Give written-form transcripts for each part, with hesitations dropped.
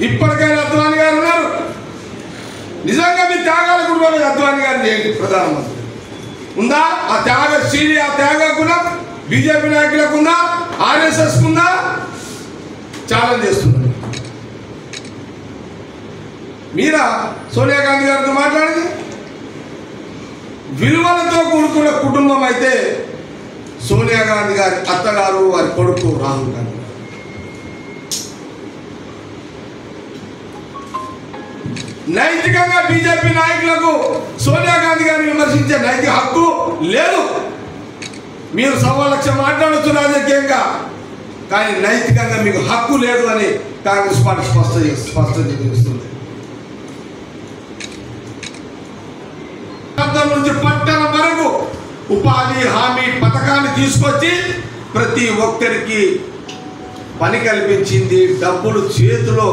ఇప్పటికైనా అద్వానీ గారు ఉన్నారు, నిజంగా మీ త్యాగాల కుటుంబంలో అద్వానీ గారిని చేయండి ప్రధానమంత్రి. ఉందా ఆ త్యాగశీలి, ఆ త్యాగ గుణం బీజేపీ నాయకులకు ఉందా, ఆర్ఎస్ఎస్ ఉందా? ఛాలెంజ్ చేస్తున్నారు. మీరా సోనియా గాంధీ గారితో మాట్లాడింది? విలువలతో కూడుకున్న కుటుంబం అయితే సోనియా గాంధీ గారి అత్తగారు, వారి కొడుకు రాహుల్ గాంధీ. నైతికంగా బీజేపీ నాయకులకు సోనియా గాంధీ గారిని విమర్శించే నైతిక హక్కు లేదు. మీరు 1,00,000 మాట్లాడచ్చు రాజకీయంగా, కానీ నైతికంగా మీకు హక్కు లేదు అని కాంగ్రెస్ పార్టీ స్పష్టత చేస్తుంది. నుంచి పట్టణం వరకు ఉపాధి హామీ పథకాన్ని తీసుకొచ్చి ప్రతి ఒక్కరికి పని కల్పించింది. డబ్బులు చేతిలో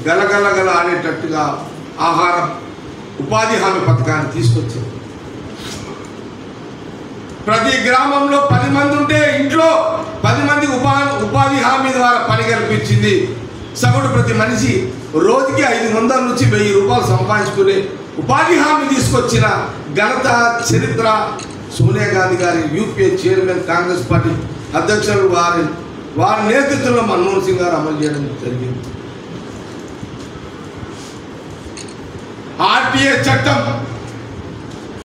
గలగలగల ఆడేటట్టుగా ఆహారం ఉపాధి హామీ పథకాన్ని తీసుకొచ్చింది. ప్రతి గ్రామంలో 10 మంది ఉంటే ఇంట్లో 10 మందికి ఉపాధి హామీ ద్వారా పని కల్పించింది. సగటు ప్రతి మనిషి రోజుకి 500 నుంచి 1000 రూపాయలు సంపాదించుకునే ఉపాధి హామీ తీసుకొచ్చిన ఘనత చరిత్ర సోనియా గాంధీ గారి యూపీఏ చైర్మన్, కాంగ్రెస్ పార్టీ అధ్యక్షులు వారి నేతృత్వంలో మన్మోహన్ సింగ్ గారు అమలు చేయడం జరిగింది. ఆర్టీఏ చట్టం